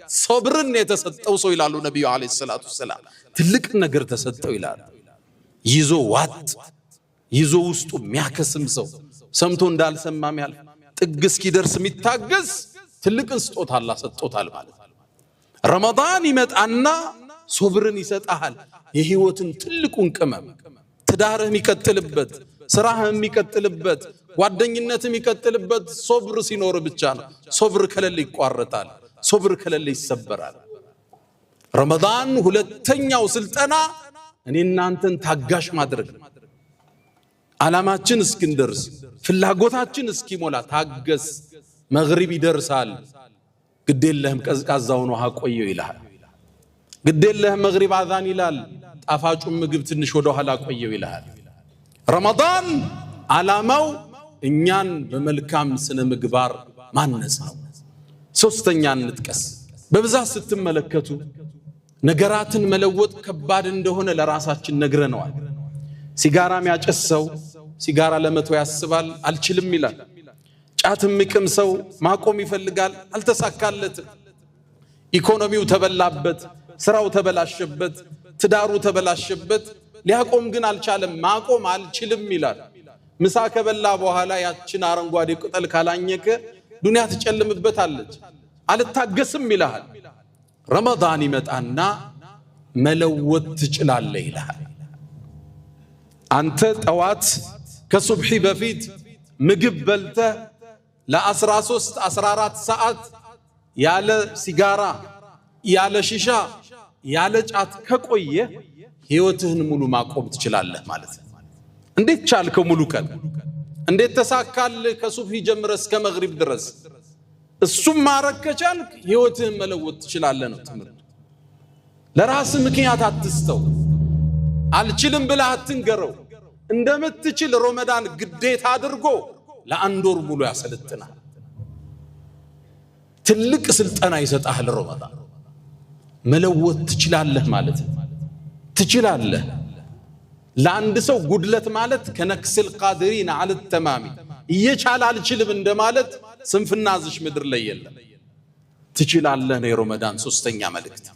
صبرن يتسطو سو يلالو نبي عليه الصلاة والسلام تلك نجر تسطو يلال يزو وات يزو وستو مياكسم سو سمتون دال سمام يال تقس كي درس ميتاقس تلك انستوت الله سطوت المالت رمضان يمت أنا صبرن يسط أهل يهيوتن تلكون كمام تداره ميكتلبت سراها ميكتلبت ጓደኝነትም ይከተልበት ሶብር ሲኖር ብቻ ነው ሶብር ከሌለ ይቋረጣል ሶብር ከሌለ ይሰበራል ረመዳን ሁለተኛው ስልጠና እኔና አንተን ታጋሽ ማድረግ አላማችን እስክንደርስ ፍላጎታችን እስኪሞላ ታገስ መግሪብ ይደርሳል ግዴለህም ቀዝቃዛውን ውሃ ቆየው ይላል ግዴለህም መግሪብ አዛን ይላል ጣፋጩን ምግብ ትንሽ ወደ ኋላ ቆየው ይላል ረመዳን አላማው እኛን በመልካም ስነ ምግባር ማነጽ ነው ሶስተኛ እንጥቀስ በብዛት ስትመለከቱ ነገራትን መለወጥ ከባድ እንደሆነ ለራሳችን ነግረነዋል ሲጋራም ያጨሰው ሲጋራ ለመተው ያስባል አልችልም ይላል ጫትም ይቅምሰው ማቆም ይፈልጋል አልተሳካለትም ኢኮኖሚው ተበላበት ስራው ተበላሸበት ትዳሩ ተበላሸበት ሊያቆም ግን አልቻለም ማቆም አልችልም ይላል ምሳ ከበላ በኋላ ያችን አረንጓዴ ቅጠል ካላኘከ ዱንያ ትጨልምበታለች አልታገስም ይላል ረመዳን ይመጣና መለወጥ ትችላለህ ይላል አንተ ጠዋት ከሱብሂ በፊት ምግብ በልተ ለ13 14 ሰዓት ያለ ሲጋራ ያለ ሺሻ ያለ ጫት ከቆየ ህይወትህን ሙሉ ማቆም ትችላለህ ማለት ነው እንዴት ቻልከው ሙሉ ቀን እንዴት ተሳካል ከሱብሂ ጀምረ እስከ መግሪብ ድረስ እሱም ማረግ ከቻልክ ህይወትህን መለወጥ ትችላለህ ነው ትምህርት ለራስ ምክንያት አትስተው አልችልም ብለህ አትንገረው እንደምትችል ረመዳን ግዴታ አድርጎ ለአንድ ወር ሙሉ ያሰለጥናል ትልቅ ስልጠና ይሰጣል ረመዳን መለወጥ ትችላለህ ማለት ትችላለህ ለአንድ ሰው ጉድለት ማለት ከነክስል ቃድሪን አለ ተማሚ እየቻለ አልችልም እንደማለት ስንፍናዝሽ ምድር ላይ የለም ትችላለህ ነው የረመዳን ሶስተኛ መልእክት